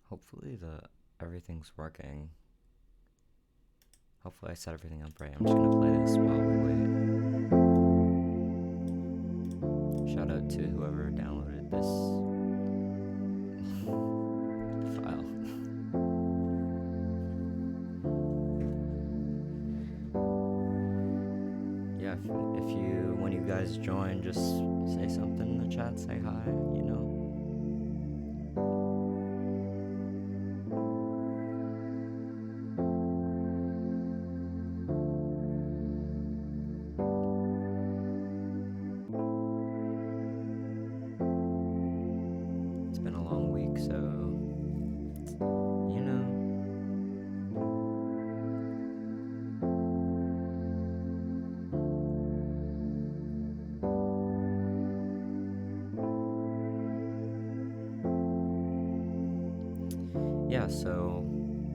Hopefully everything's working. Hopefully I set everything up right. I'm just gonna play this while we wait. Shout out to whoever downloaded this file. Yeah, if you, when you guys join, just say something in the chat, say hi, you know. It's been a long week, so, you know. Yeah, so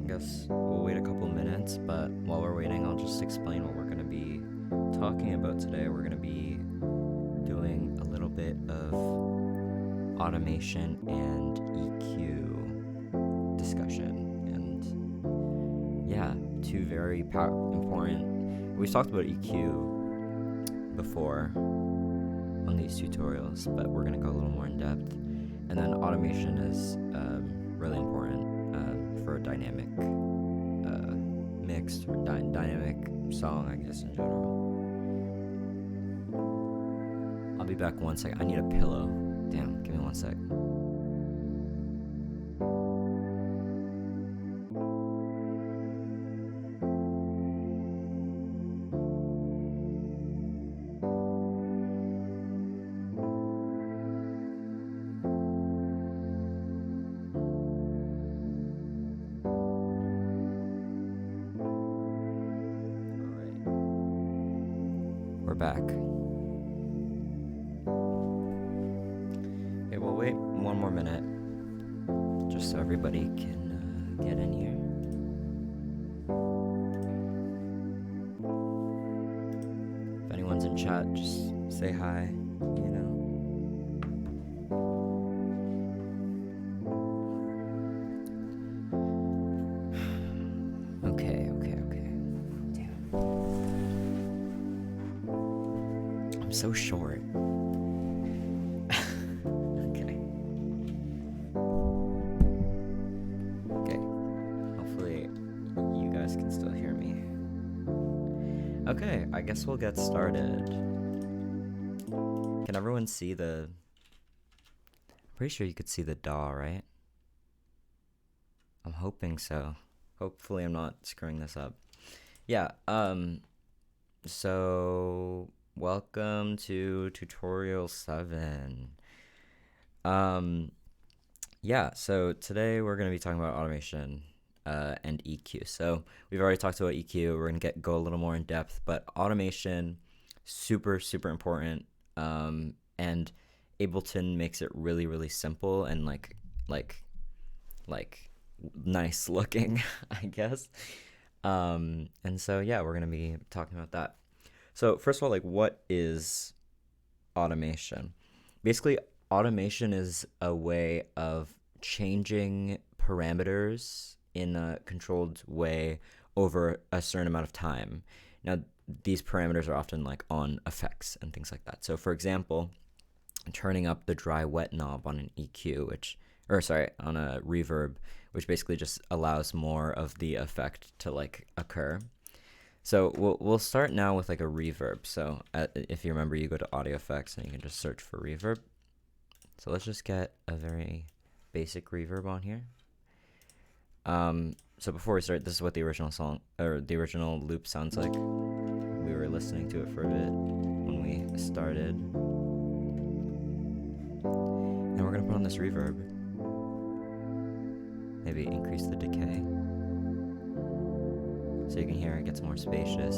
I guess we'll wait a couple minutes, but while we're waiting, I'll just explain what we're going to be talking about today. We're going to be doing a little bit of automation and EQ discussion. And yeah, two very important. We've talked about EQ before on these tutorials, but we're going to go a little more in depth. And then automation is really important for a dynamic mix or dynamic song, I guess, in general. I'll be back 1 sec. I need a pillow. Damn, give me 1 sec. We're back. Okay, we'll wait 1 more minute just so everybody can get in here. If anyone's in chat, just say hi, you know. Okay. Damn. I'm so short. Okay, I guess we'll get started. Can everyone see the... Pretty sure you could see the DAW, right? I'm hoping so. Hopefully I'm not screwing this up. Yeah, so welcome to tutorial 7. Yeah, so today we're going to be talking about automation and EQ. So we've already talked about EQ. We're gonna go a little more in depth, but automation, super important. And Ableton makes it really simple and like nice looking, I guess. And so yeah, we're gonna be talking about that. So first of all, like, what is automation? Basically, automation is a way of changing parameters in a controlled way over a certain amount of time. Now, these parameters are often like on effects and things like that. So for example, turning up the dry wet knob on an EQ, on a reverb, which basically just allows more of the effect to like occur. So we'll start now with like a reverb. So if you remember, you go to audio effects and you can just search for reverb. So let's just get a very basic reverb on here. So before we start, this is what the original song, or the original loop sounds like. We were listening to it for a bit when we started. And we're gonna put on this reverb. Maybe increase the decay, so you can hear it gets more spacious.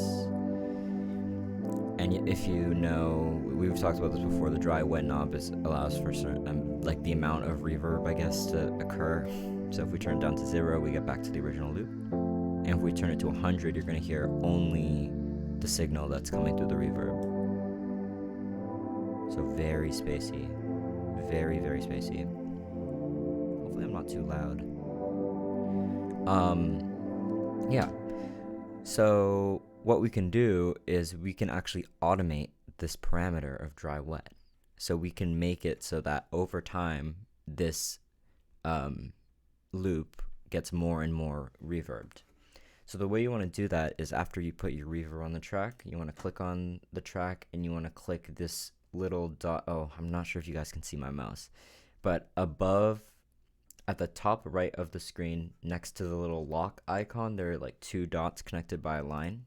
And if you know, we've talked about this before, the dry wet knob allows for certain, like the amount of reverb, I guess, to occur. So if we turn it down to 0, we get back to the original loop. And if we turn it to 100, you're going to hear only the signal that's coming through the reverb. So very spacey, very, very spacey. Hopefully I'm not too loud. Yeah. So what we can do is we can actually automate this parameter of dry wet. So we can make it so that over time, this loop gets more and more reverbed. So the way you want to do that is after you put your reverb on the track, you want to click on the track and you want to click this little dot. Oh, I'm not sure if you guys can see my mouse, but above at the top right of the screen next to the little lock icon, there are like 2 dots connected by a line.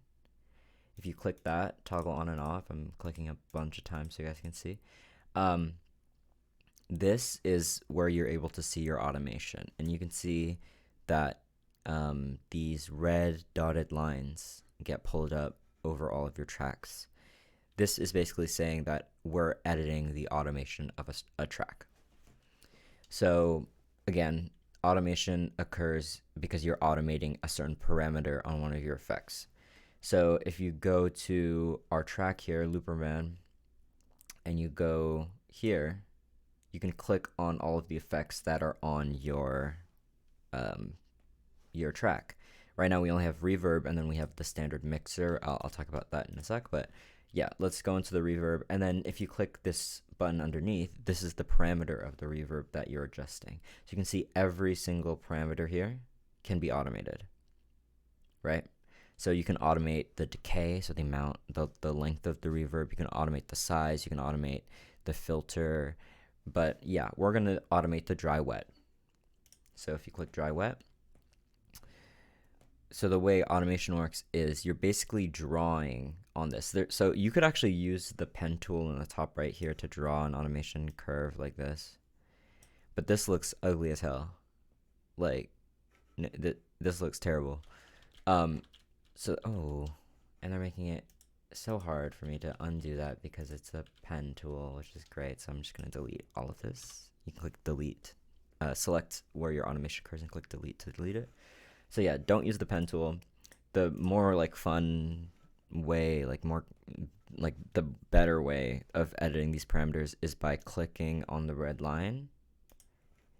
If you click that, toggle on and off. I'm clicking a bunch of times so you guys can see. This is where you're able to see your automation, and you can see that these red dotted lines get pulled up over all of your tracks. This is basically saying that we're editing the automation of a track. So again, automation occurs because you're automating a certain parameter on one of your effects. So if you go to our track here, Looperman, and you go here, you can click on all of the effects that are on your track. Right now we only have reverb, and then we have the standard mixer. I'll talk about that in a sec, but yeah, let's go into the reverb, and then if you click this button underneath, this is the parameter of the reverb that you're adjusting. So you can see every single parameter here can be automated, right? So you can automate the decay, so the amount, the length of the reverb. You can automate the size. You can automate the filter. But yeah, we're going to automate the dry wet. So if you click dry wet, so the way automation works is you're basically drawing on this. So you could actually use the pen tool in the top right here to draw an automation curve like this. But this looks ugly as hell. Like, this looks terrible. And they're making it so hard for me to undo that because it's a pen tool, which is great. So I'm just going to delete all of this. You can click delete, select where your automation occurs and click delete to delete it. So yeah, don't use the pen tool. The more like fun way, the better way of editing these parameters is by clicking on the red line,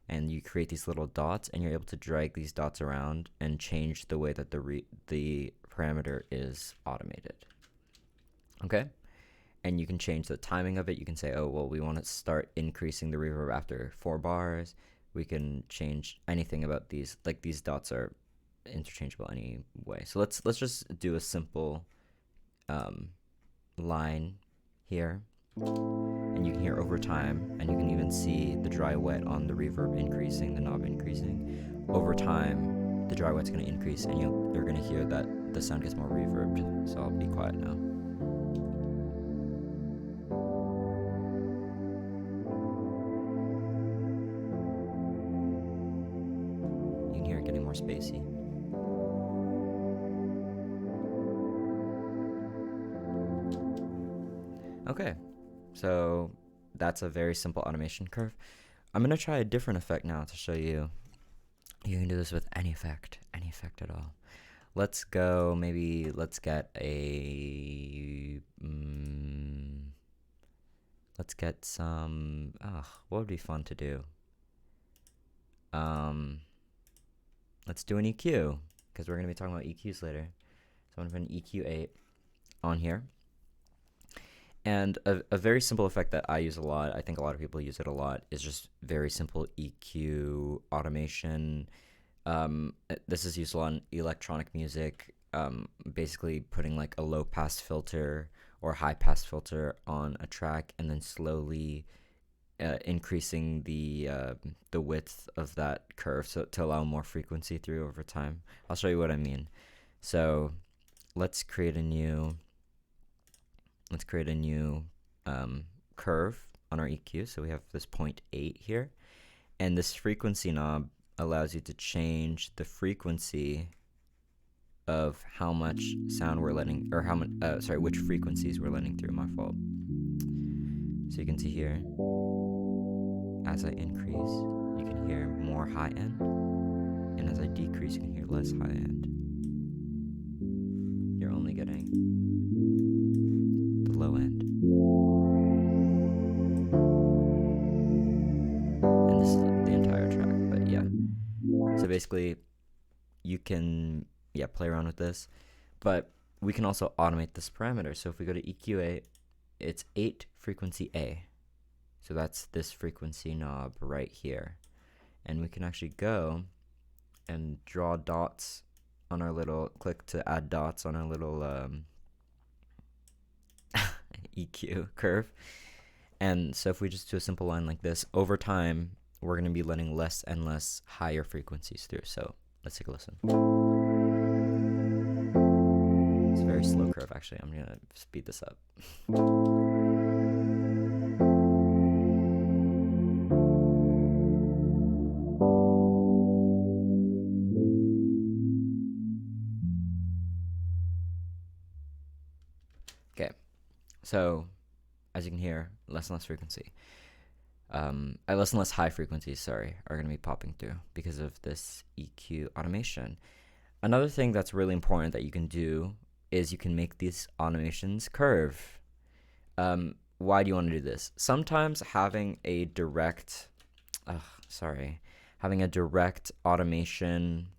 and you create these little dots, and you're able to drag these dots around and change the way that the parameter is automated. Okay? And you can change the timing of it. You can say, oh, well, we want to start increasing the reverb after 4 bars. We can change anything about these. Like, these dots are interchangeable anyway. So let's just do a simple line here, and you can hear over time, and you can even see the dry wet on the reverb increasing, the knob increasing. Over time, the dry wet's going to increase, and you're going to hear that the sound gets more reverbed. So I'll be quiet now. You can hear it getting more spacey. Okay, so that's a very simple automation curve. I'm going to try a different effect now to show you. You can do this with any effect at all. Let's go, maybe let's get some, what would be fun to do? Let's do an EQ, because we're going to be talking about EQs later. So I'm going to put an EQ8 on here. And a very simple effect that I use a lot, I think a lot of people use it a lot, is just very simple EQ automation. This is used a lot in electronic music, basically putting like a low pass filter or high pass filter on a track and then slowly increasing the width of that curve so to allow more frequency through over time. I'll show you what I mean. So let's create a new curve on our EQ. So we have this 0.8 here, and this frequency knob allows you to change the frequency of how much sound we're letting, or which frequencies we're letting through. My fault. So you can see here, as I increase, you can hear more high end, and as I decrease, you can hear less high end. You're only getting the low end. basically you can, yeah, play around with this, but we can also automate this parameter. So if we go to EQ8, it's 8 frequency A. So that's this frequency knob right here. And we can actually go and draw dots on our little, click to add dots on our little EQ curve. And so if we just do a simple line like this, over time, we're going to be letting less and less higher frequencies through. So let's take a listen. It's a very slow curve, actually. I'm going to speed this up. Okay, so as you can hear, less and less frequency. Less and less high frequencies, sorry, are going to be popping through because of this EQ automation. Another thing that's really important that you can do is you can make these automations curve. Why do you want to do this? Sometimes having a direct, having a direct automation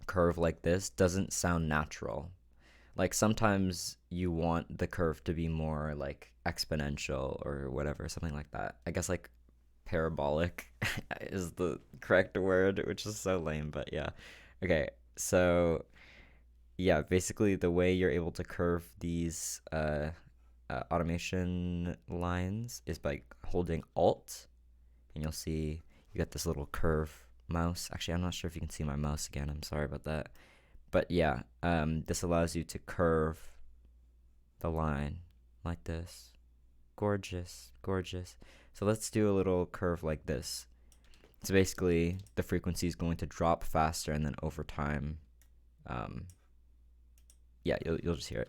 curve like this doesn't sound natural. Like sometimes you want the curve to be more like exponential or whatever, something like that. I guess like parabolic is the correct word, which is so lame, but yeah. Okay, so yeah, basically the way you're able to curve these automation lines is by holding Alt, and you'll see you get this little curve mouse. Actually, I'm not sure if you can see my mouse again. I'm sorry about that. But yeah, this allows you to curve the line like this. Gorgeous, gorgeous. So let's do a little curve like this. So basically, the frequency is going to drop faster, and then over time, yeah, you'll just hear it.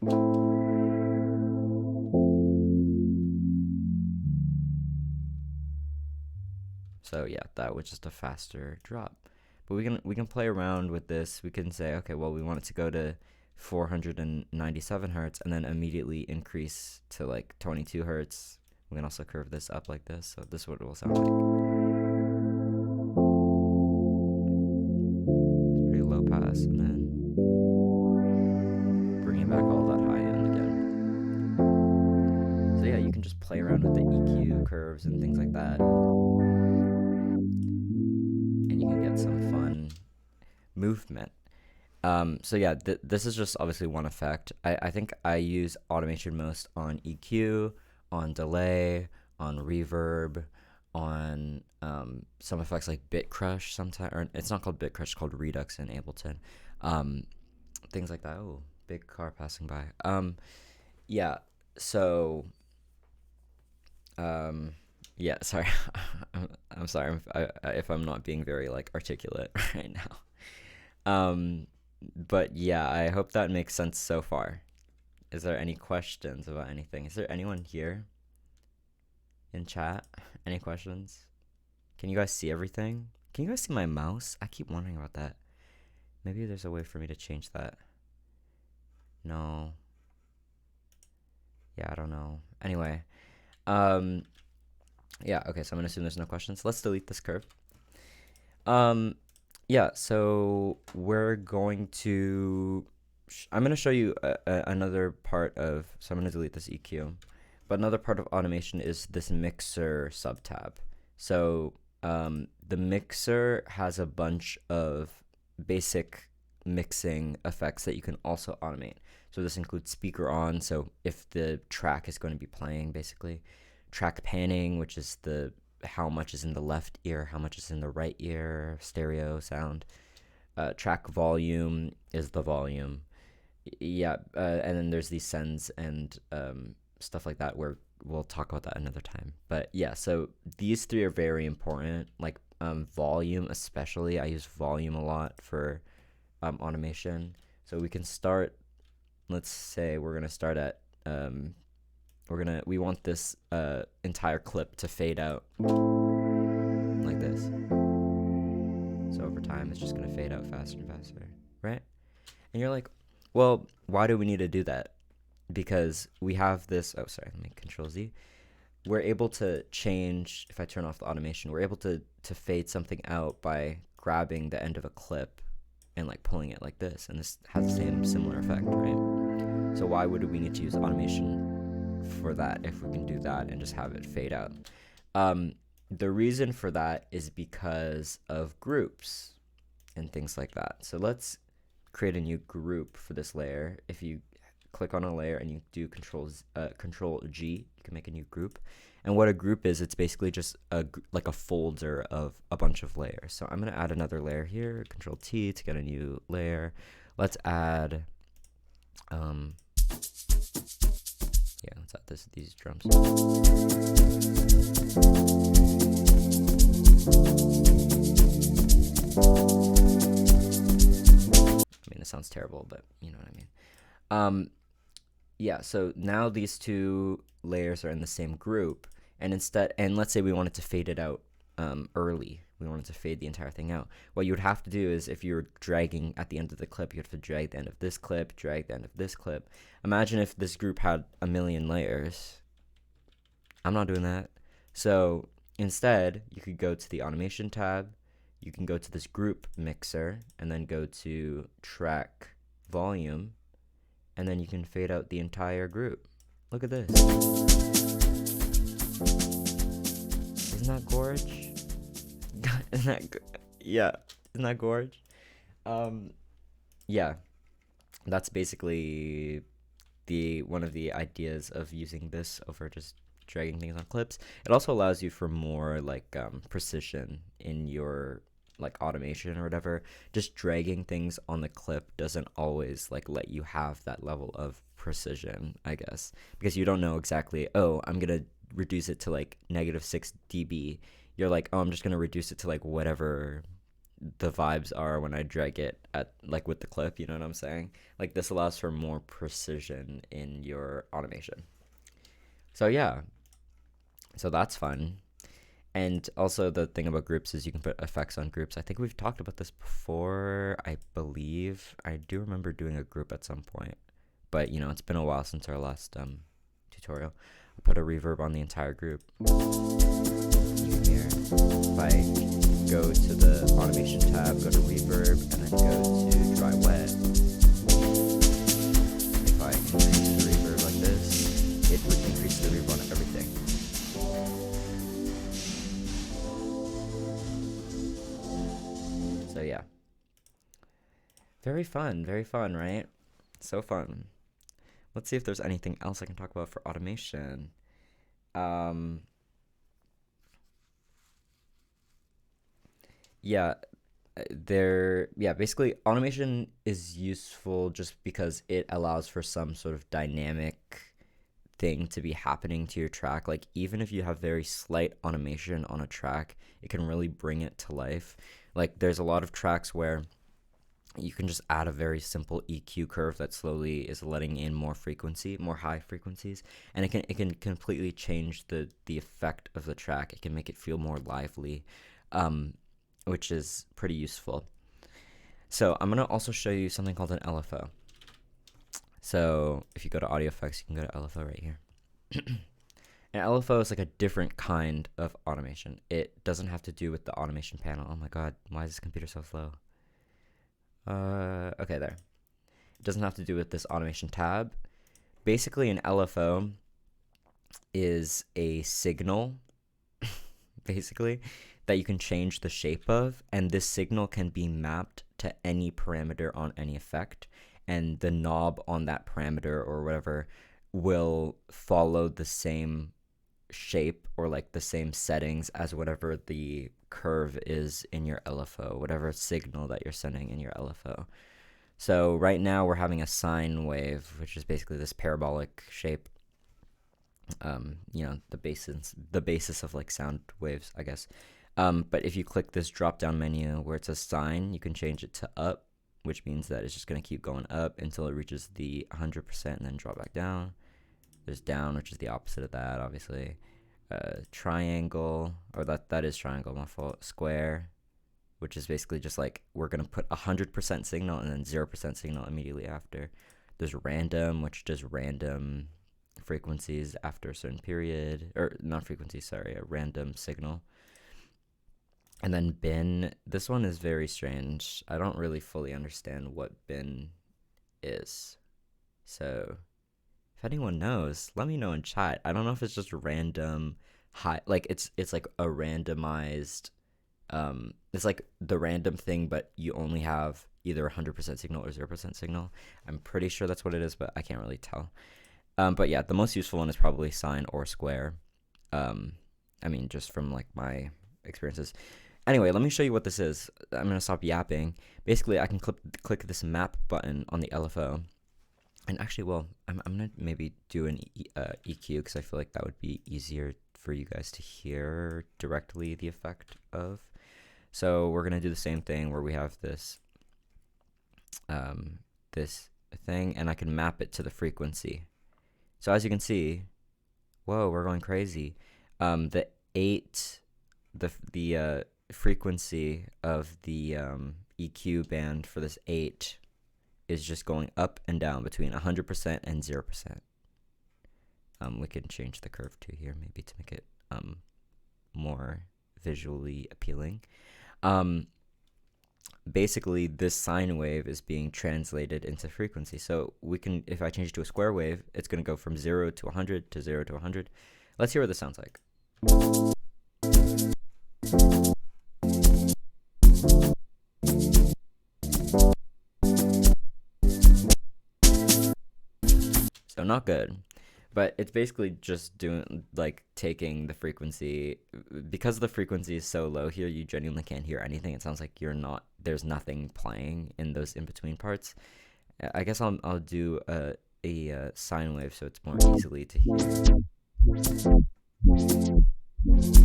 So yeah, that was just a faster drop. But we can play around with this. We can say, okay, well, we want it to go to 497 hertz and then immediately increase to like 22 hertz. We can also curve this up like this. So this is what it will sound like. It's pretty low pass, and then bringing back all that high end again. So yeah, you can just play around with the EQ curves and things like that. And you can get some fun movement. So yeah, this is just obviously one effect. I think I use automation most on EQ, on delay, on reverb, on some effects like bit crush sometimes, or it's not called bit crush, it's called redux in Ableton. Things like that. Oh, big car passing by. Yeah, so yeah, sorry. I'm sorry if I'm not being very like articulate right now. But yeah, I hope that makes sense so far. Is there any questions about anything? Is there anyone here in chat? Any questions? Can you guys see everything? Can you guys see my mouse? I keep wondering about that. Maybe there's a way for me to change that. No. Yeah, I don't know. Anyway, yeah, okay, so I'm gonna assume there's no questions. Let's delete this curve. Yeah, so we're going to, I'm going to show you another part of, so I'm going to delete this EQ, but another part of automation is this mixer subtab. So the mixer has a bunch of basic mixing effects that you can also automate. So this includes speaker on, so if the track is going to be playing, basically, track panning, which is the how much is in the left ear, how much is in the right ear, stereo sound. Track volume is the volume. Yeah, and then there's these sends and stuff like that, where we'll talk about that another time. But yeah, so these three are very important. Like volume especially, I use volume a lot for automation. So we can start, let's say we're going to start at we want this entire clip to fade out like this. So over time, it's just going to fade out faster and faster, right? And you're like, well, why do we need to do that? Because we have this, oh, sorry, let me Control Z. We're able to change, if I turn off the automation, we're able to fade something out by grabbing the end of a clip and like pulling it like this, and this has the same similar effect, right? So why would we need to use automation for that if we can do that and just have it fade out? The reason for that is because of groups and things like that. So let's create a new group for this layer. If you click on a layer and you do control G, you can make a new group. And what a group is, it's basically just like a folder of a bunch of layers. So I'm going to add another layer here, control T to get a new layer. Let's add let's add these drums. I mean, it sounds terrible, but you know what I mean. Yeah, so now these two layers are in the same group, and let's say we wanted to fade it out early. We wanted to fade the entire thing out. What you would have to do is, if you're dragging at the end of the clip, you have to drag the end of this clip, drag the end of this clip. Imagine if this group had 1,000,000 layers. I'm not doing that. So instead, you could go to the automation tab, you can go to this group mixer, and then go to track volume, and then you can fade out the entire group. Look at this. Isn't that gorge? Isn't that gorge? Yeah, that's basically one of the ideas of using this over just dragging things on clips. It also allows you for more like precision in your like automation or whatever. Just dragging things on the clip doesn't always like let you have that level of precision, I guess, because you don't know exactly, oh, I'm gonna reduce it to like -6 dB. You're like, oh, I'm just gonna reduce it to like whatever the vibes are when I drag it at like with the clip, you know what I'm saying? Like this allows for more precision in your automation. So yeah, so that's fun. And also the thing about groups is you can put effects on groups. I think we've talked about this before, I believe. I do remember doing a group at some point, but you know, it's been a while since our last tutorial. I'll put a reverb on the entire group. Here, if I go to the automation tab, go to reverb, and then go to dry wet, if I increase the reverb like this, it would increase the reverb on everything. So yeah, very fun, right? So fun. Let's see if there's anything else I can talk about for automation. Basically automation is useful just because it allows for some sort of dynamic thing to be happening to your track. Like even if you have very slight automation on a track, it can really bring it to life. Like there's a lot of tracks where you can just add a very simple EQ curve that slowly is letting in more high frequencies, and it can completely change the effect of the track. It can make it feel more lively, which is pretty useful. So I'm gonna also show you something called an LFO. So if you go to audio effects, you can go to LFO right here. An LFO is like a different kind of automation. It doesn't have to do with the automation panel. Oh my god, why is this computer so slow? Okay, there. It doesn't have to do with this automation tab. Basically, an LFO is a signal, basically, that you can change the shape of, and this signal can be mapped to any parameter on any effect, and the knob on that parameter or whatever will follow the same shape or like the same settings as whatever the curve is in your LFO, whatever signal that you're sending in your LFO. So right now we're having a sine wave, which is basically this parabolic shape. You know, the basis of like sound waves, I guess. But if you click this drop down menu where it says sine, you can change it to up, which means that it's just going to keep going up until it reaches the 100% and then drop back down. There's down, which is the opposite of that, obviously. Triangle, or that is triangle, my fault. Square, which is basically just like we're going to put 100% signal and then 0% signal immediately after. There's random, which does random frequencies after a certain period, or not frequencies, sorry, a random signal. And then bin, this one is very strange. I don't really fully understand what bin is. So if anyone knows, let me know in chat. I don't know if it's just random high, like it's like a randomized, it's like the random thing, but you only have either 100% signal or 0% signal. I'm pretty sure that's what it is, but I can't really tell. But yeah, the most useful one is probably sine or square. I mean, just from like my experiences. Anyway, let me show you what this is. I'm gonna stop yapping. Basically, I can click this map button on the LFO. And actually, well, I'm gonna maybe do an EQ because I feel like that would be easier for you guys to hear directly the effect of. So we're gonna do the same thing where we have this this thing, and I can map it to the frequency. So as you can see, whoa, we're going crazy. The frequency of the EQ band for this 8 is just going up and down between 100% and 0%. We can change the curve too here, maybe to make it more visually appealing. Basically, this sine wave is being translated into frequency. So we can, if I change it to a square wave, it's going to go from 0 to 100 to 0 to 100. Let's hear what this sounds like. So not good, but it's basically just doing, like, taking the frequency. Because the frequency is so low here, you genuinely can't hear anything. It sounds like there's nothing playing in those in-between parts. I guess I'll do a sine wave so it's more easily to hear. So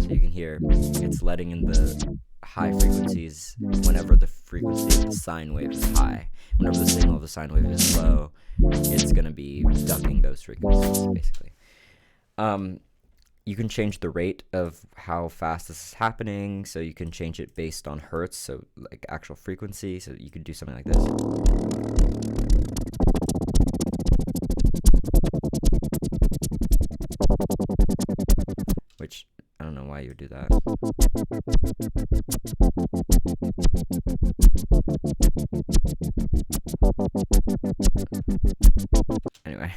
you can hear it's letting in the high frequencies whenever the frequency of the sine wave is high. Whenever the signal of the sine wave is low, it's going to be dumping those frequencies, basically. You can change the rate of how fast this is happening, so you can change it based on hertz, so like actual frequency. So you could do something like this. Which, I don't know why you would do that. Anyway,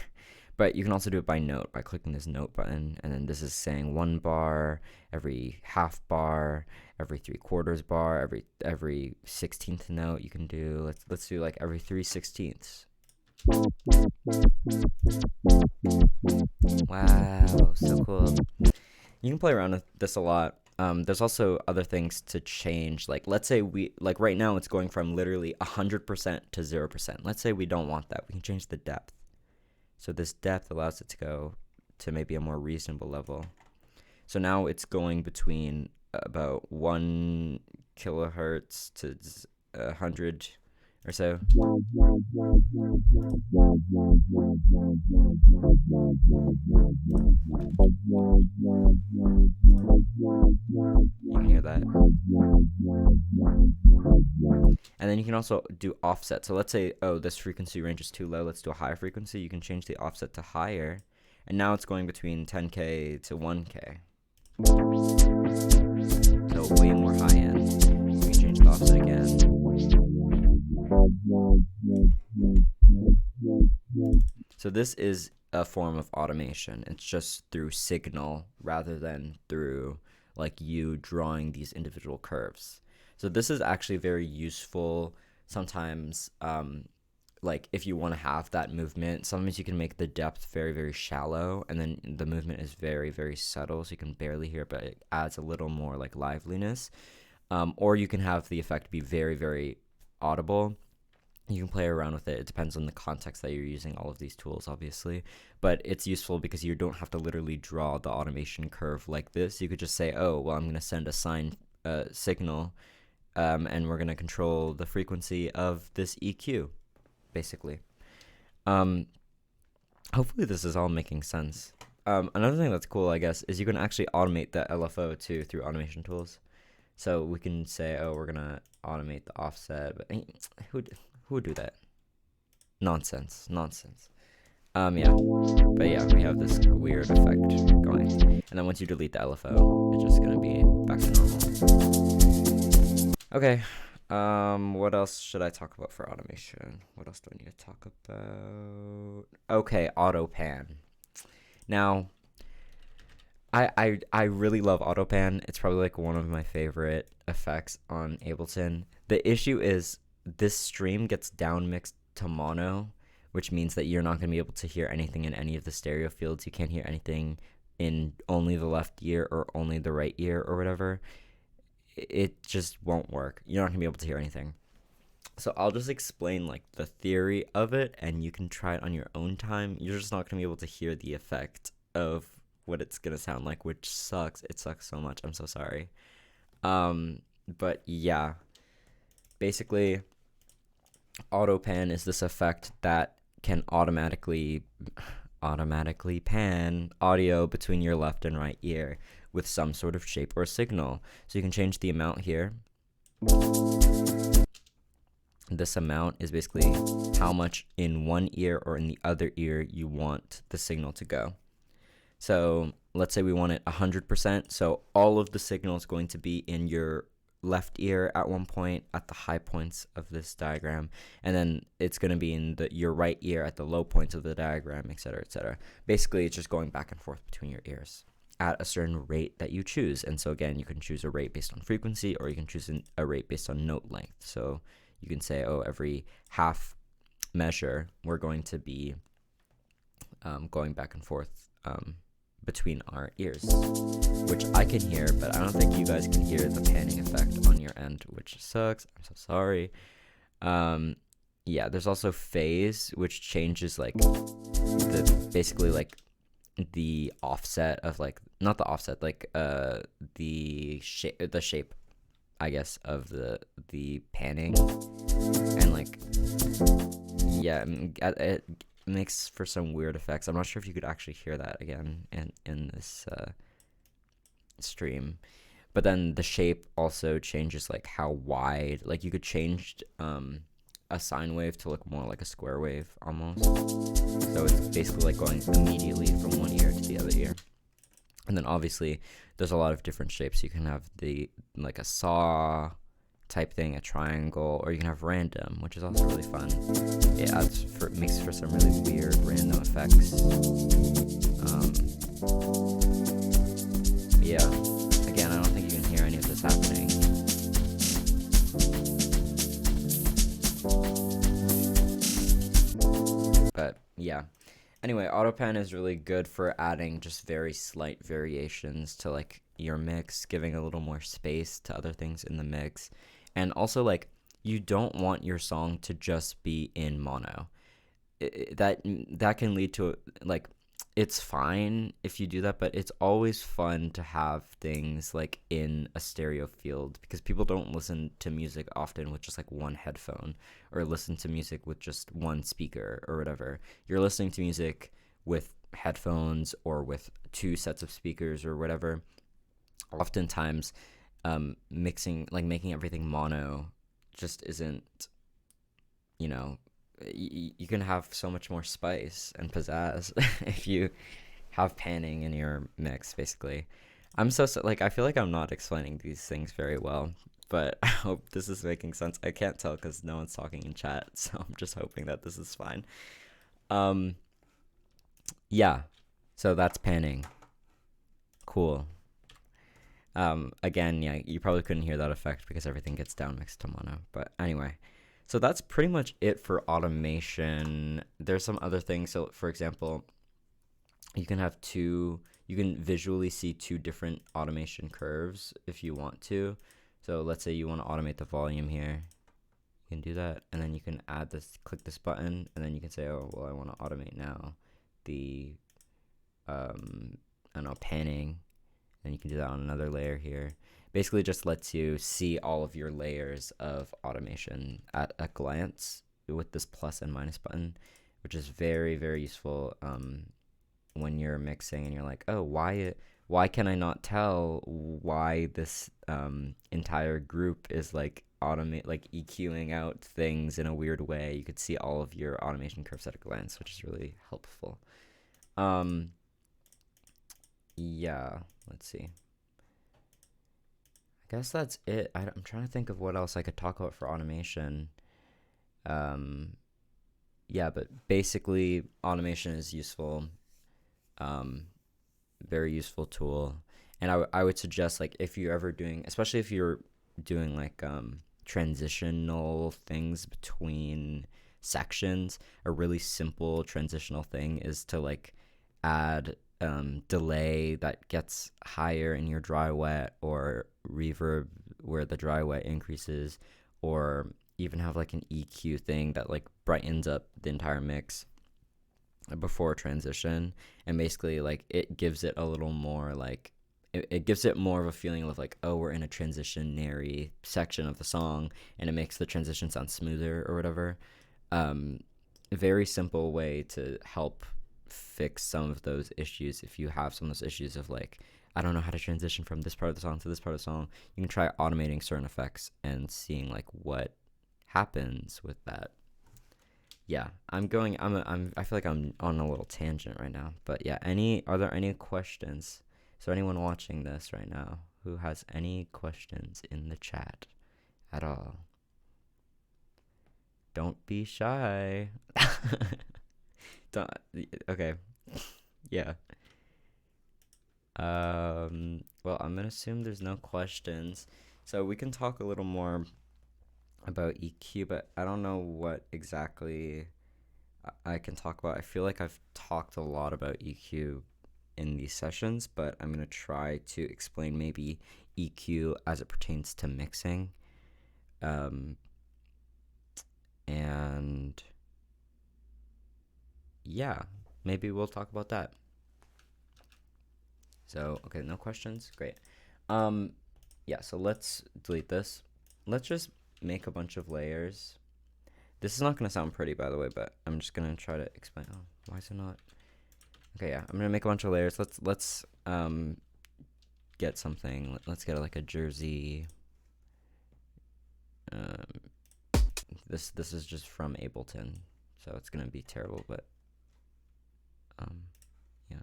but you can also do it by note, by clicking this note button, and then this is saying 1 bar, every half bar, every 3/4 bar, every 16th note you can do. Let's do like every 3/16. Wow, so cool. You can play around with this a lot. There's also other things to change. Like, let's say like right now it's going from literally 100% to 0%. Let's say we don't want that. We can change the depth. So this depth allows it to go to maybe a more reasonable level. So now it's going between about 1 kilohertz to 100 or so. You can hear that. And then you can also do offset. So let's say, oh, this frequency range is too low. Let's do a higher frequency. You can change the offset to higher. And now it's going between 10K to 1K. So way more high end. You can change the offset again. So this is a form of automation. It's just through signal rather than through like you drawing these individual curves. So this is actually very useful sometimes, like if you want to have that movement. Sometimes you can make the depth very, very shallow, and then the movement is very, very subtle, so you can barely hear it, but it adds a little more like liveliness. Or you can have the effect be very, very audible. You can play around with it. It depends on the context that you're using all of these tools, obviously. But it's useful because you don't have to literally draw the automation curve like this. You could just say, oh, well, I'm going to send a sine signal, and we're going to control the frequency of this EQ, basically. Hopefully this is all making sense. Another thing that's cool, I guess, is you can actually automate the LFO, too, through automation tools. So we can say, oh, we're going to automate the offset. But who would do that? Nonsense. Yeah. But yeah, we have this weird effect going. And then once you delete the LFO, it's just going to be back to normal. Okay. What else should I talk about for automation? What else do I need to talk about? Okay, auto pan. Now, I really love auto pan. It's probably like one of my favorite effects on Ableton. The issue is this stream gets down mixed to mono, which means that you're not going to be able to hear anything in any of the stereo fields. You can't hear anything in only the left ear or only the right ear or whatever. It just won't work. You're not going to be able to hear anything. So I'll just explain like the theory of it, and you can try it on your own time. You're just not gonna be able to hear the effect of what it's gonna sound like, which sucks. It sucks so much. I'm so sorry. But yeah, basically, auto pan is this effect that can automatically pan audio between your left and right ear with some sort of shape or signal. So you can change the amount here. This amount is basically how much in one ear or in the other ear you want the signal to go. So let's say we want it 100%. So all of the signal is going to be in your left ear at one point at the high points of this diagram, and then it's going to be in your right ear at the low points of the diagram, etc., etc. Basically, it's just going back and forth between your ears at a certain rate that you choose. And so again, you can choose a rate based on frequency, or you can choose a rate based on note length. So you can say, oh, every half measure, we're going to be going back and forth between our ears, which I can hear, but I don't think you guys can hear the panning effect on your end, which sucks. I'm so sorry. Yeah, there's also phase, which changes like basically like the offset of like, not the offset, like the shape, I guess, of the panning, and like, yeah, it makes for some weird effects. I'm not sure if you could actually hear that again in this stream, but then the shape also changes like how wide. Like you could change a sine wave to look more like a square wave almost. So it's basically like going immediately from one ear to the other ear. And then obviously there's a lot of different shapes. You can have like a saw type thing, a triangle, or you can have random, which is also really fun. It makes for some really weird random effects. Yeah, again, I don't think you can hear any of this happening. But yeah. Anyway, AutoPan is really good for adding just very slight variations to like your mix, giving a little more space to other things in the mix. And also like you don't want your song to just be in mono. That can lead to like, it's fine if you do that, but it's always fun to have things like in a stereo field, because people don't listen to music often with just like one headphone, or listen to music with just one speaker or whatever. You're listening to music with headphones or with two sets of speakers or whatever. Oftentimes, making everything mono just isn't, you know, you can have so much more spice and pizzazz if you have panning in your mix, basically. I'm so like, I feel like I'm not explaining these things very well, but I hope this is making sense. I can't tell because no one's talking in chat, so I'm just hoping that this is fine. Yeah, so that's panning. Cool. Again, yeah, you probably couldn't hear that effect because everything gets down mixed to mono, but anyway. So that's pretty much it for automation. There's some other things. So for example, you can visually see two different automation curves if you want to. So let's say you want to automate the volume here. You can do that, and then you can add this, click this button, and then you can say, oh, well, I want to automate now the, I don't know, panning. And you can do that on another layer here. Basically just lets you see all of your layers of automation at a glance with this plus and minus button, which is very, very useful when you're mixing and you're like, oh, why can I not tell why this entire group is like EQing out things in a weird way. You could see all of your automation curves at a glance, which is really helpful. Yeah, let's see. guess that's it. I'm trying to think of what else I could talk about for automation. Um, yeah, but basically, automation is useful. Um, Very useful tool. And I would suggest, like, if you're ever doing, especially if you're doing like transitional things between sections, a really simple transitional thing is to like add delay that gets higher in your dry wet, or reverb where the dry wet increases, or even have like an EQ thing that like brightens up the entire mix before transition. And basically like it gives it a little more like it gives it more of a feeling of like, oh, we're in a transitionary section of the song, and it makes the transition sound smoother or whatever. A very simple way to help fix some of those issues. If you have some of those issues of like, I don't know how to transition from this part of the song to this part of the song, you can try automating certain effects and seeing like what happens with that. Yeah, I feel like I'm on a little tangent right now, but yeah, are there any questions? Is there anyone watching this right now who has any questions in the chat at all? Don't be shy. Don't, okay. Yeah. Well, I'm gonna assume there's no questions, so we can talk a little more about EQ, but I don't know what exactly I can talk about. I feel like I've talked a lot about EQ in these sessions, but I'm going to try to explain maybe EQ as it pertains to mixing. And yeah, maybe we'll talk about that. So, okay, no questions? Great. Yeah, so let's delete this. Let's just make a bunch of layers. This is not going to sound pretty, by the way, but I'm just going to try to explain. Oh, why is it not? Okay, yeah, I'm going to make a bunch of layers. Let's get something. Let's get like a jersey. This is just from Ableton, so it's going to be terrible, but yeah.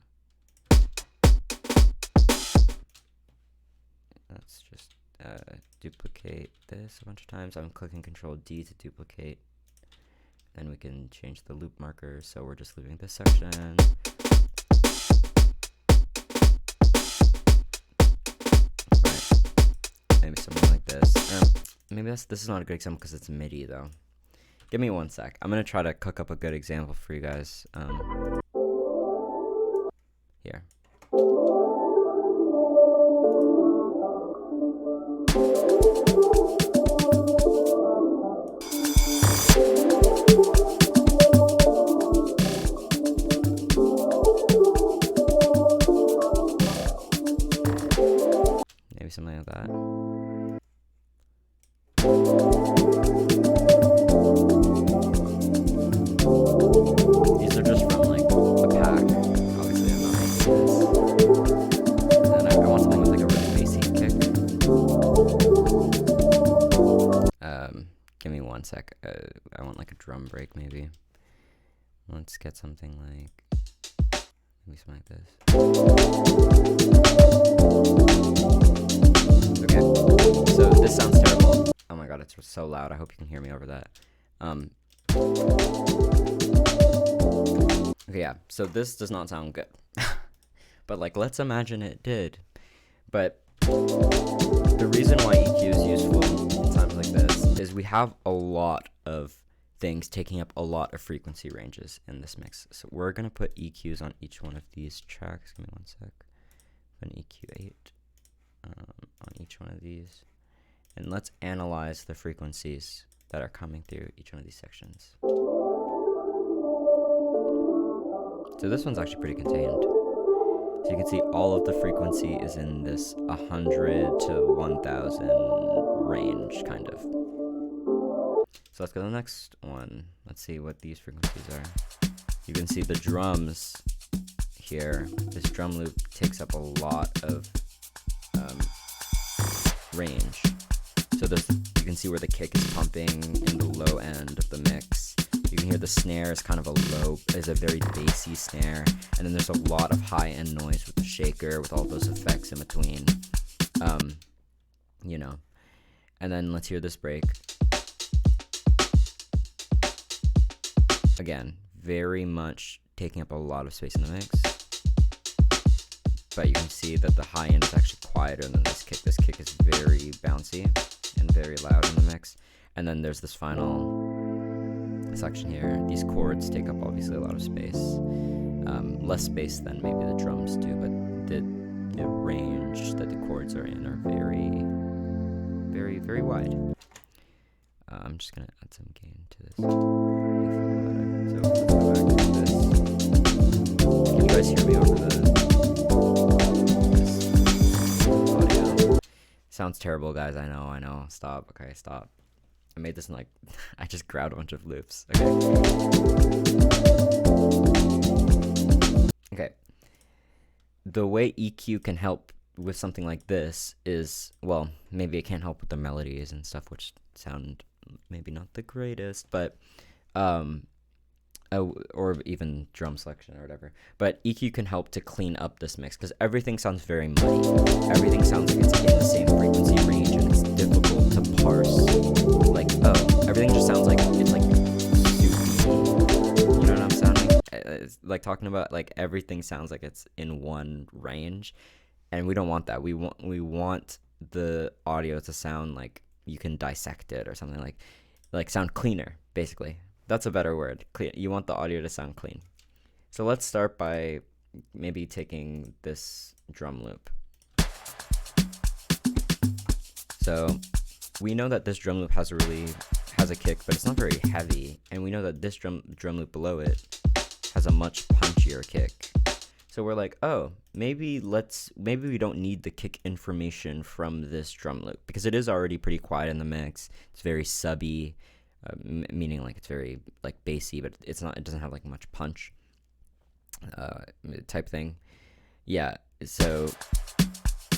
Let's just duplicate this a bunch of times. I'm clicking Control D to duplicate. Then we can change the loop markers, so we're just leaving this section. Right. Maybe something like this. Maybe this is not a good example because it's MIDI though. Give me 1 sec. I'm gonna try to cook up a good example for you guys. Here. Maybe something like that. These are just from like a pack. Obviously, I'm not making this. And I want something with like a really bassy kick. Give me 1 sec. I want like a drum break maybe. Let's get something like maybe something like this. Okay, so this sounds terrible. Oh my god, it's so loud. I hope you can hear me over that. Okay, yeah, so this does not sound good. But like, let's imagine it did. But the reason why EQ is useful in times like this is we have a lot of things taking up a lot of frequency ranges in this mix. So we're going to put EQs on each one of these tracks. Give me 1 sec. Put an EQ8 on each one of these. And let's analyze the frequencies that are coming through each one of these sections. So this one's actually pretty contained. So you can see all of the frequency is in this 100 to 1000 range, kind of. So let's go to the next one. Let's see what these frequencies are. You can see the drums here. This drum loop takes up a lot of range. So you can see where the kick is pumping in the low end of the mix. You can hear the snare is kind of is a very bassy snare, and then there's a lot of high end noise with the shaker, with all those effects in between. you know. And then let's hear this break. Again, very much taking up a lot of space in the mix. But you can see that the high end is actually quieter than this kick. This kick is very bouncy and very loud in the mix. And then there's this final section here. These chords take up obviously a lot of space. Less space than maybe the drums do, but the range that the chords are in are very, very, very wide. I'm just gonna add some gain to this. So go back to this. Can you guys hear me over this audio? Sounds terrible, guys. I know. Stop. Okay, stop. I made this in like I just grabbed a bunch of loops. Okay. The way EQ can help with something like this is, well, maybe it can't help with the melodies and stuff, which sound maybe not the greatest, but or even drum selection or whatever. But EQ can help to clean up this mix because everything sounds very muddy. Everything sounds like it's in the same frequency range, and it's difficult to parse. Like, everything just sounds like it's like soupy. You know what I'm sounding? It's like talking about like everything sounds like it's in one range, and we don't want that. We want the audio to sound like you can dissect it or something, like sound cleaner, basically. That's a better word. Clean. You want the audio to sound clean. So let's start by maybe taking this drum loop. So we know that this drum loop has a kick, but it's not very heavy, and we know that this drum loop below it has a much punchier kick. So we're like, oh, maybe we don't need the kick information from this drum loop because it is already pretty quiet in the mix. It's very subby. Meaning like it's very like bassy, but it doesn't have like much punch type thing. Yeah, so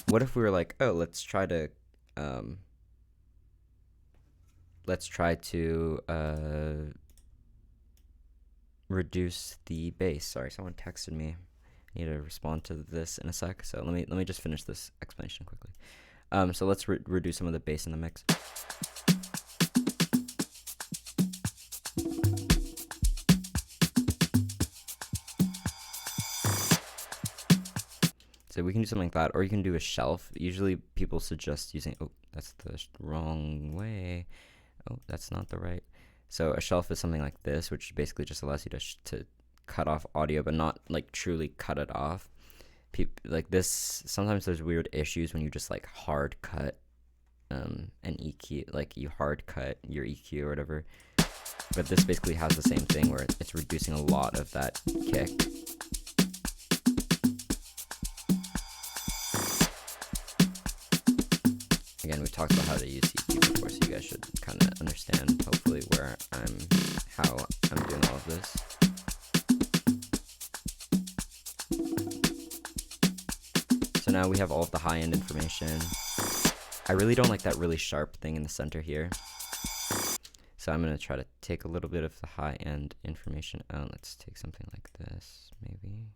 what if we were like, oh, let's try to reduce the bass. Sorry, someone texted me. I need to respond to this in a sec, so let me just finish this explanation quickly. So let's reduce some of the bass in the mix. So we can do something like that, or you can do a shelf. Usually people suggest using, oh, that's the wrong way. Oh, that's not the right. So a shelf is something like this, which basically just allows you to cut off audio, but not like truly cut it off. Like this, sometimes there's weird issues when you just like hard cut an EQ, like you hard cut your EQ or whatever. But this basically has the same thing where it's reducing a lot of that kick. Again, we talked about how to use EQ before, so you guys should kind of understand, hopefully, how I'm doing all of this. So now we have all of the high-end information. I really don't like that really sharp thing in the center here. So I'm going to try to take a little bit of the high-end information out. Let's take something like this, maybe.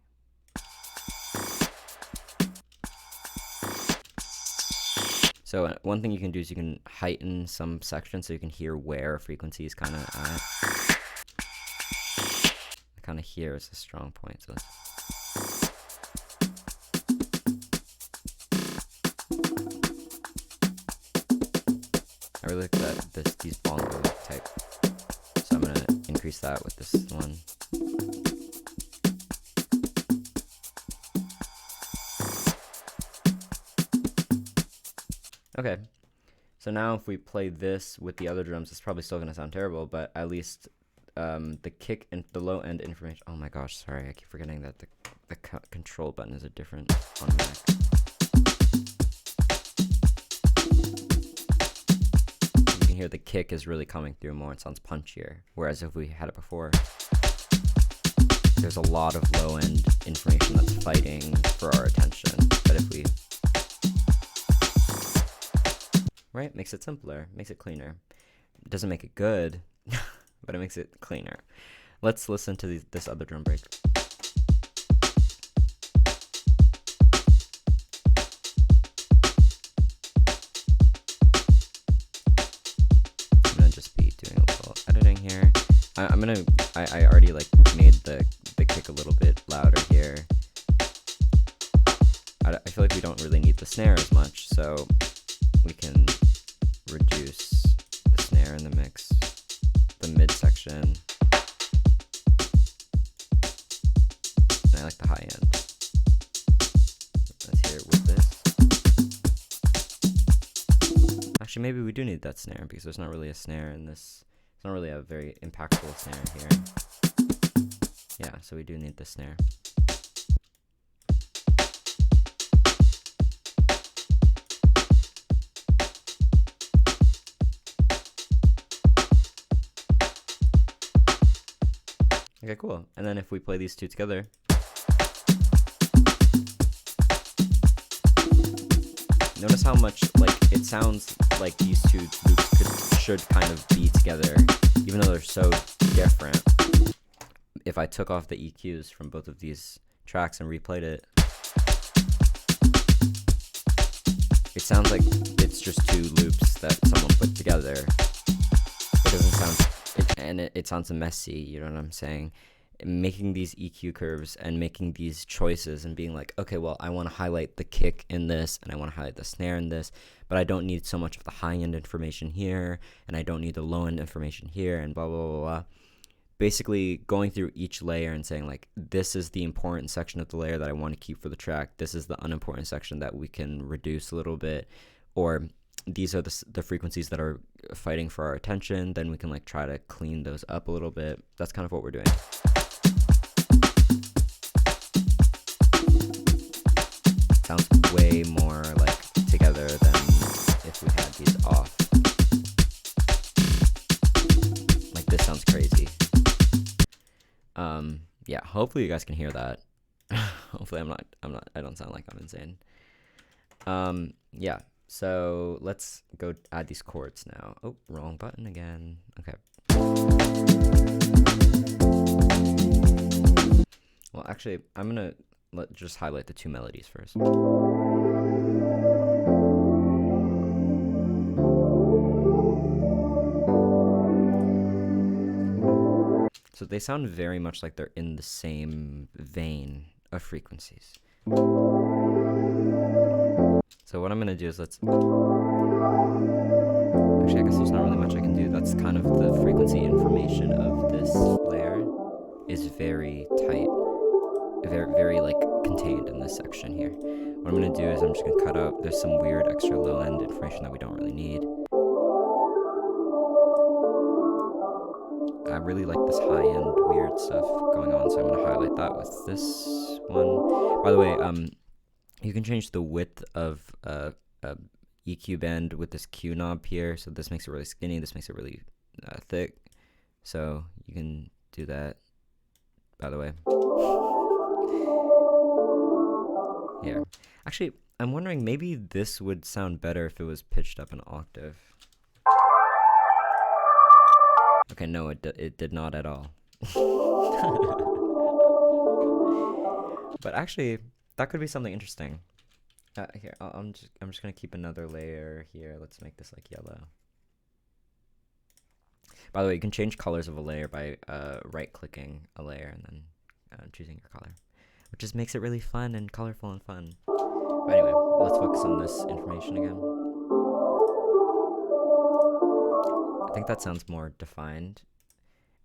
So one thing you can do is you can heighten some sections so you can hear where a frequency is kind of at. Kind of here is a strong point. So I really like these bongo type. So I'm gonna increase that with this one. Okay, so now if we play this with the other drums, it's probably still going to sound terrible, but at least the kick and the low end information. Oh my gosh, sorry, I keep forgetting that the control button is a different on Mac. You can hear the kick is really coming through more. It sounds punchier, whereas if we had it before, there's a lot of low end information that's fighting for our attention. But if we right, makes it simpler, makes it cleaner. It doesn't make it good, but it makes it cleaner. Let's listen to this other drum break. I already like made the kick a little bit louder here. I feel like we don't really need the snare as much, so we can reduce the snare in the mix, the mid section. And I like the high end. Let's hear it with this. Actually, maybe we do need that snare because there's not really a snare in this. It's not really a very impactful snare here. Yeah, so we do need the snare. Okay, cool. And then if we play these two together, notice how much like it sounds like these two loops should kind of be together, even though they're so different. If I took off the EQs from both of these tracks and replayed it, it sounds like it's just two loops that someone put together. It doesn't sound, it sounds messy, you know what I'm saying? Making these EQ curves and making these choices and being like, okay, well, I want to highlight the kick in this and I want to highlight the snare in this, but I don't need so much of the high-end information here, and I don't need the low-end information here, and blah, blah, blah, blah. Basically going through each layer and saying like, this is the important section of the layer that I want to keep for the track. This is the unimportant section that we can reduce a little bit, or these are the frequencies that are fighting for our attention. Then we can like try to clean those up a little bit. That's kind of what we're doing. Sounds way more like together than if we had these off. Like this sounds crazy. Yeah, hopefully you guys can hear that. Hopefully I don't sound like I'm insane. Yeah, so let's go add these chords now. Oh, wrong button again. Okay. Well, actually, I'm gonna just highlight the two melodies first. So they sound very much like they're in the same vein of frequencies. So what I'm gonna do is actually, I guess there's not really much I can do. That's kind of the frequency information of this layer is very tight, very like contained in this section here. What I'm gonna do is I'm just gonna cut out, there's some weird extra low end information that we don't really need. I really like this high-end weird stuff going on, so I'm gonna highlight that with this one. By the way, you can change the width of EQ band with this Q knob here. So this makes it really skinny, this makes it really thick. So you can do that, by the way. Here. Actually, I'm wondering maybe this would sound better if it was pitched up an octave. Okay, no, it did not at all. But actually, that could be something interesting. Here, I'm just gonna keep another layer here. Let's make this like yellow. By the way, you can change colors of a layer by right-clicking a layer and then choosing your color, which just makes it really fun and colorful and fun. But anyway, let's focus on this information again. I think that sounds more defined.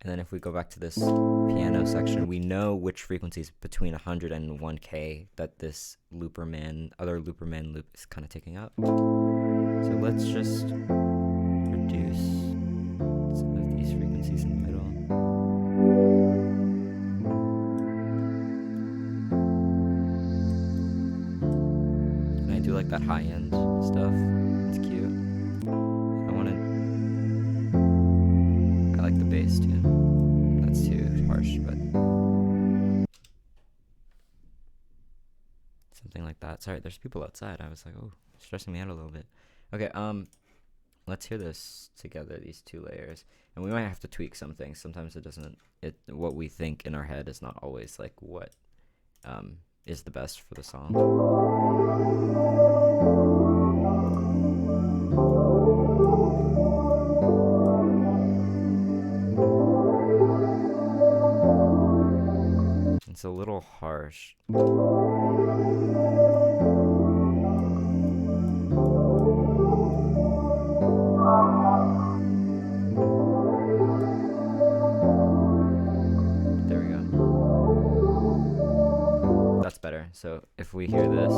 And then if we go back to this piano section, we know which frequencies between 100 and 1K that this other Looperman loop is kind of taking up. So let's just reduce some of these frequencies in the middle. And I do like that high-end stuff. It's cute. I like the bass too. That's too harsh, but something like that. Sorry, there's people outside. I was like, oh, stressing me out a little bit. Okay, let's hear this together, these two layers. And we might have to tweak some things. Sometimes what we think in our head is not always like what is the best for the song. It's a little harsh. There we go. That's better. So if we hear this,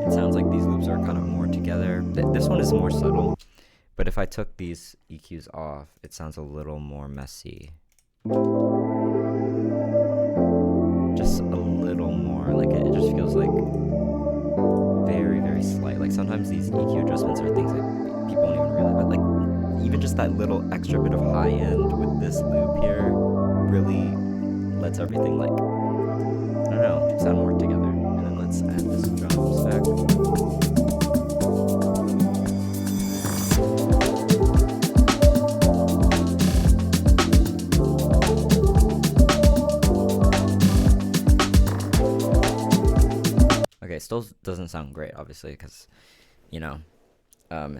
it sounds like these loops are kind of more together. This one is more subtle, but if I took these EQs off, it sounds a little more messy. Just a little more, like it just feels like very, very slight. Like sometimes these EQ adjustments are things that people don't even realize, but like even just that little extra bit of high end with this loop here really lets everything, like, I don't know, sound more together. And then let's add this drums back. Okay, still doesn't sound great, obviously, because, you know,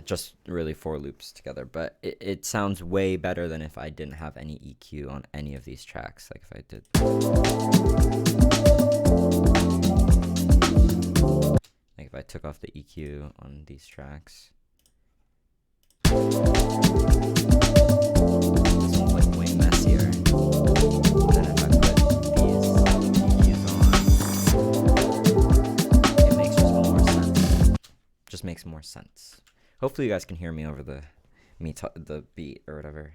just really 4 loops together. But it sounds way better than if I didn't have any EQ on any of these tracks. Like if I did. Like if I took off the EQ on these tracks. This one's like way messier than if I put these EQs on. It makes just more sense. Just makes more sense. Hopefully you guys can hear me over the beat or whatever.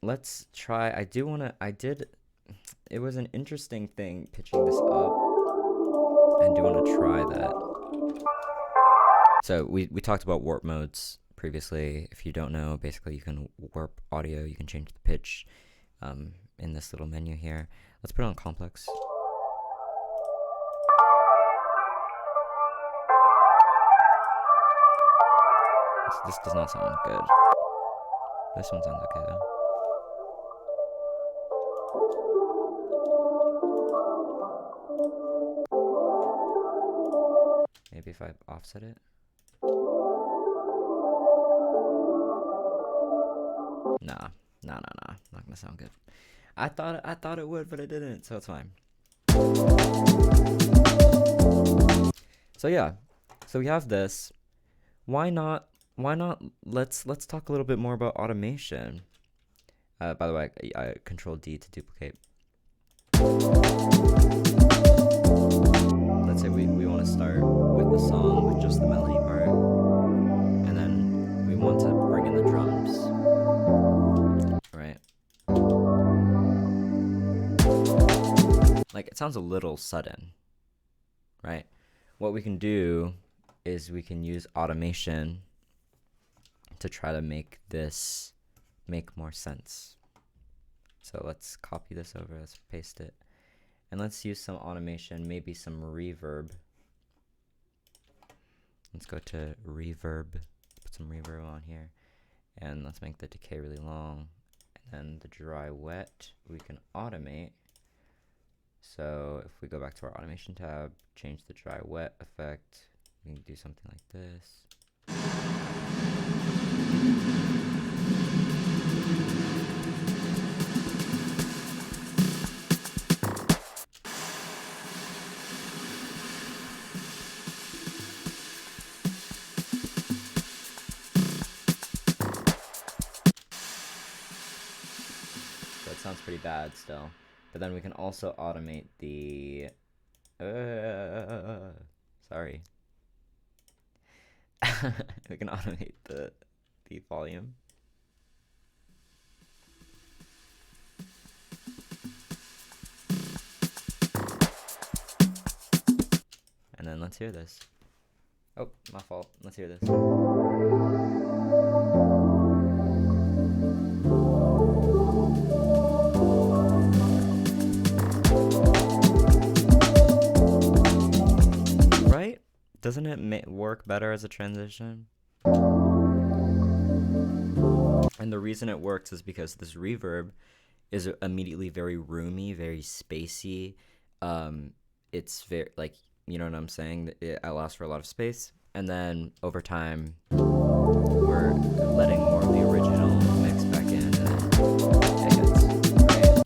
Let's try. It was an interesting thing pitching this up. I do want to try that. So we talked about warp modes previously. If you don't know, basically you can warp audio. You can change the pitch in this little menu here. Let's put it on complex. This does not sound good. This one sounds okay though. Maybe if I offset it. Nah. Not gonna sound good. I thought it would, but it didn't, so it's fine. So yeah. So we have this. Why not let's talk a little bit more about automation. By the way, I Control D to duplicate. Let's say we want to start with the song with just the melody part, and then we want to bring in the drums, right? Like it sounds a little sudden, right? What we can do is we can use automation to try to make this make more sense. So let's copy this over, let's paste it, and let's use some automation, maybe some reverb. Let's go to reverb, put some reverb on here, and let's make the decay really long, and then the dry wet we can automate. So if we go back to our automation tab, change the dry wet effect, we can do something like this. So it sounds pretty bad still, but then we can also automate the sorry. We can automate the volume. And then let's hear this. Oh, my fault. Let's hear this. Right? Doesn't it work better as a transition? And the reason it works is because this reverb is immediately very roomy, very spacey. It's very, like, you know what I'm saying? It allows for a lot of space. And then over time, we're letting more of the original mix back in, and then it hits, right?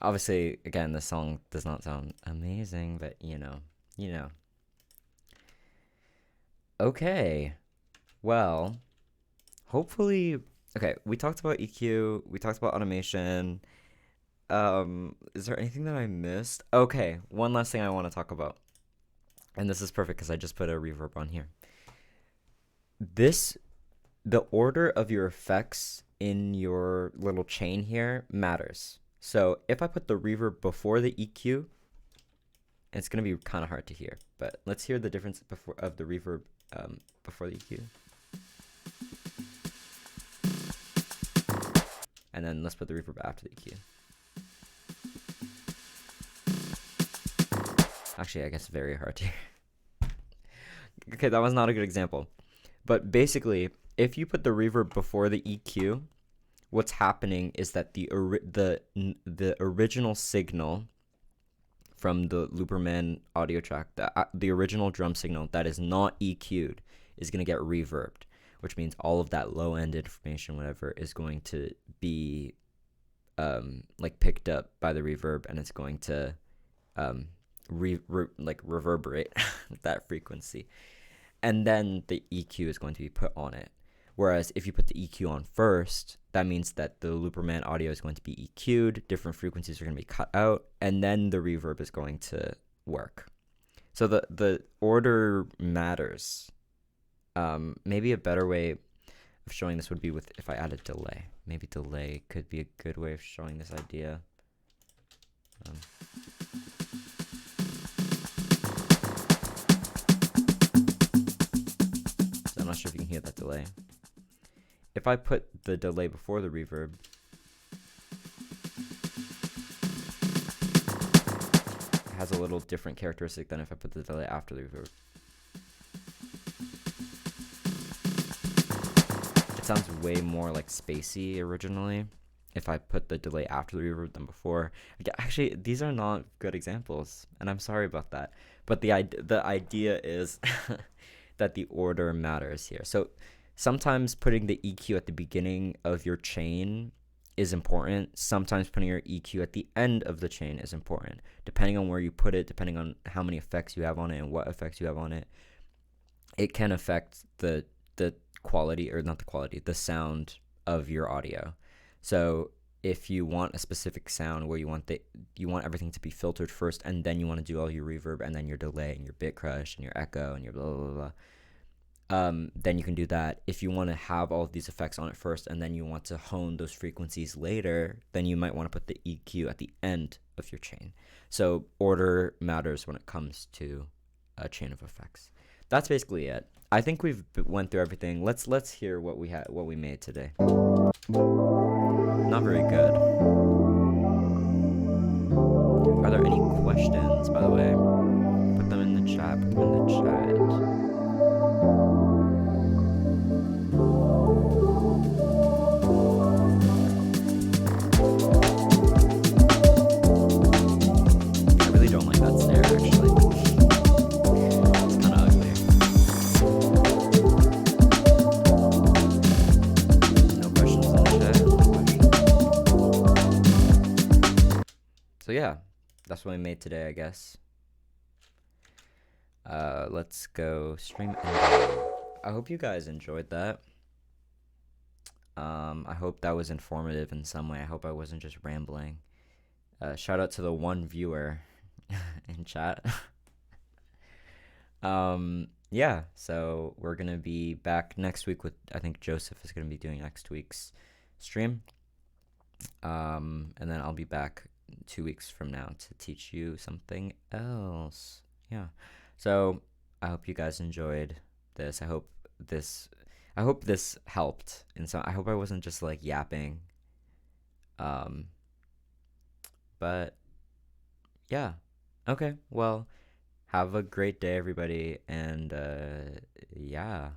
Obviously, again, the song does not sound amazing, but you know. Okay, well, hopefully, okay, we talked about EQ, we talked about automation. Is there anything that I missed? Okay, one last thing I want to talk about, and this is perfect because I just put a reverb on here. This, the order of your effects in your little chain here matters. So if I put the reverb before the EQ, it's gonna be kind of hard to hear, but let's hear the difference before of the reverb before the EQ, and then let's put the reverb after the EQ. Actually, I guess very hard to hear. Okay, that was not a good example, but basically, if you put the reverb before the EQ, what's happening is that the original signal from the Looperman audio track, the original drum signal that is not EQ'd, is going to get reverbed, which means all of that low end information, whatever, is going to be like picked up by the reverb, and it's going to like reverberate that frequency, and then the EQ is going to be put on it. Whereas if you put the EQ on first, that means that the Looperman audio is going to be EQ'd, different frequencies are going to be cut out, and then the reverb is going to work. So the order matters. Maybe a better way of showing this would be with if I add a delay. Maybe delay could be a good way of showing this idea. So I'm not sure if you can hear that delay. If I put the delay before the reverb, it has a little different characteristic than if I put the delay after the reverb. It sounds way more like spacey originally if I put the delay after the reverb than before. Actually, these are not good examples, and I'm sorry about that. But the idea is that the order matters here. So sometimes putting the EQ at the beginning of your chain is important. Sometimes putting your EQ at the end of the chain is important. Depending on where you put it, depending on how many effects you have on it and what effects you have on it, it can affect the quality, or not the quality, the sound of your audio. So if you want a specific sound where you want everything to be filtered first, and then you want to do all your reverb and then your delay and your bit crush and your echo and your blah blah blah, then you can do that. If you want to have all of these effects on it first and then you want to hone those frequencies later, then you might want to put the EQ at the end of your chain. So order matters when it comes to a chain of effects. That's basically it. I think we've went through everything. Let's hear what we made today. Not very good. Are there any questions, by the way? Put them in the chat. I really don't like that snare, actually. It's kind of ugly. No questions in the chat. So yeah, that's what we made today, I guess. Let's go stream ending. I hope you guys enjoyed that. I hope that was informative in some way. I hope I wasn't just rambling. Shout out to the one viewer in chat. Yeah, so we're gonna be back next week with, I think Joseph is gonna be doing next week's stream. And then I'll be back 2 weeks from now to teach you something else. Yeah. So I hope you guys enjoyed this. I hope this helped. And so I hope I wasn't just like yapping. But yeah. Okay. Well, have a great day, everybody. And yeah.